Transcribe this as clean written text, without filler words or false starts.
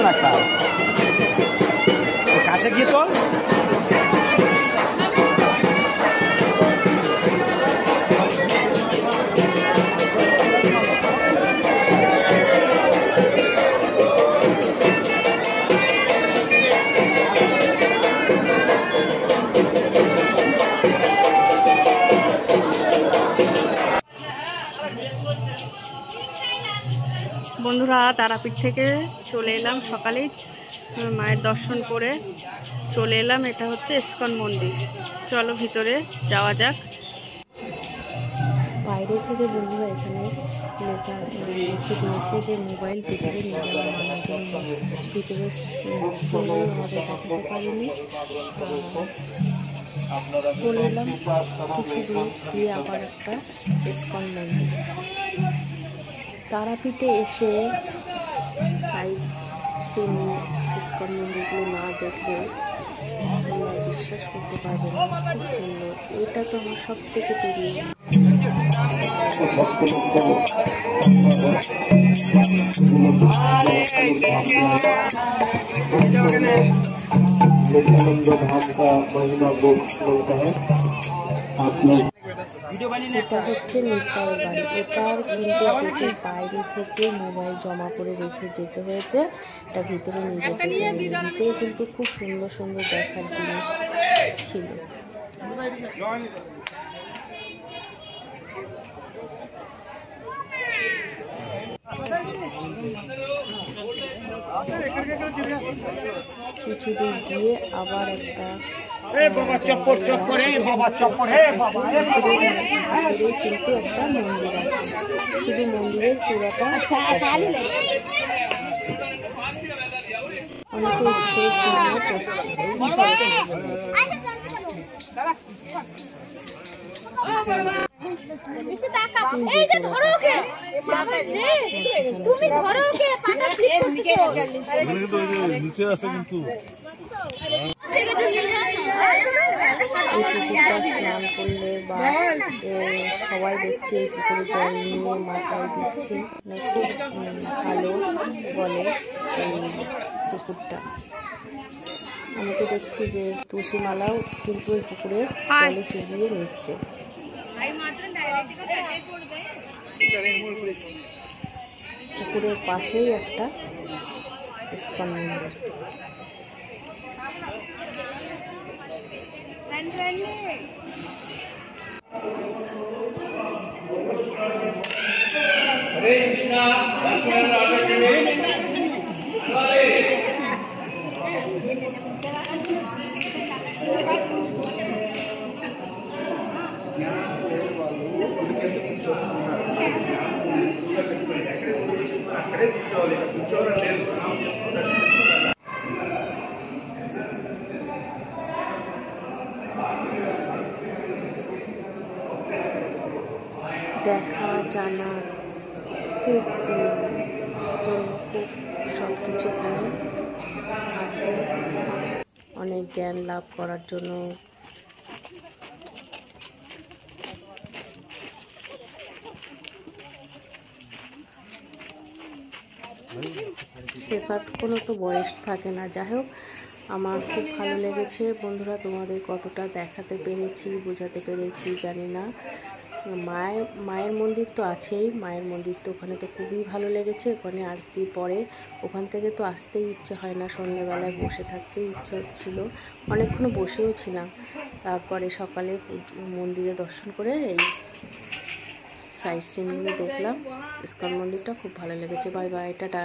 না একটা কাছে গিয়ে তো বন্ধুরা তারাপীঠ থেকে চলে এলাম সকালেই, মায়ের দর্শন করে চলে এলাম। এটা হচ্ছে ইস্কন মন্দির। চলো ভিতরে যাওয়া যাক। বাইরে থেকে বন্ধুরা এখানে লেখা লিখে দিয়েছে যে মোবাইল ভিতরে নিয়ে যাওয়া মানার জন্য। ভিতরে সুন্দরভাবে দেখাতে পারিনি। চলে এলাম কিছু দূর দিয়ে আবার একটা ইস্কন মন্দির। তারাপীঠে এসে সাইড সিন ইস্কন মন্দিরগুলো না দেখলে তোমরা বিশ্বাস করতে পারবে না, খুব সুন্দর। এটা তো আমার সব থেকে প্রিয়। এটা হচ্ছে নিতাই বাড়ি। এটার কিন্তু গেটের বাইরে থেকে মোবাইল জমা করে রেখে যেতে হয়েছে, এটা ভিতরে নিয়ে যেতে পারিনি। ভিতরে কিন্তু খুব সুন্দর সুন্দর দেখার জিনিস ছিল। কিছুদিন গিয়ে আবার একটা কিন্তু একটা মন্দির আছে, শুধু মন্দিরের চূড়াটা অনেকে ঘুরে সামনে করছে। স্নান করলে বা সবাই দেখছে এই পুকুরে জল নিয়ে মাথায় দিচ্ছে, খুব ভালো বলে এই পুকুরটা। অনেকে দেখছি যে তুলসী মালাও কিন্তু ওই পুকুরে জলে চুবিয়ে নিচ্ছে। পুকুরের পাশেই একটা ইস্কন মন্দির। হরে কৃষ্ণ দেখা জানা খুব সব কিছু আছে, অনেক জ্ঞান লাভ করার জন্য। শেখার কোনো তো বয়স থাকে না। যাই হোক, আমার খুব ভালো লেগেছে বন্ধুরা। তোমাদের কতটা দেখাতে পেরেছি, বোঝাতে পেরেছি জানি না। মায়ের মন্দির তো আছেই, মায়ের মন্দির তো ওখানে তো খুবই ভালো লেগেছে। ওখানে আরতি পরে ওখান থেকে তো আসতেই ইচ্ছে হয় না, সন্ধ্যাবেলায় বসে থাকতেই ইচ্ছে হচ্ছিলো, অনেকক্ষণ বসেও ছিলাম। তারপরে সকালে মন্দিরে দর্শন করে এই সাইড সিনগুলো দেখলাম। ইস্কন মন্দিরটা খুব ভালো লেগেছে। Bye bye, tata.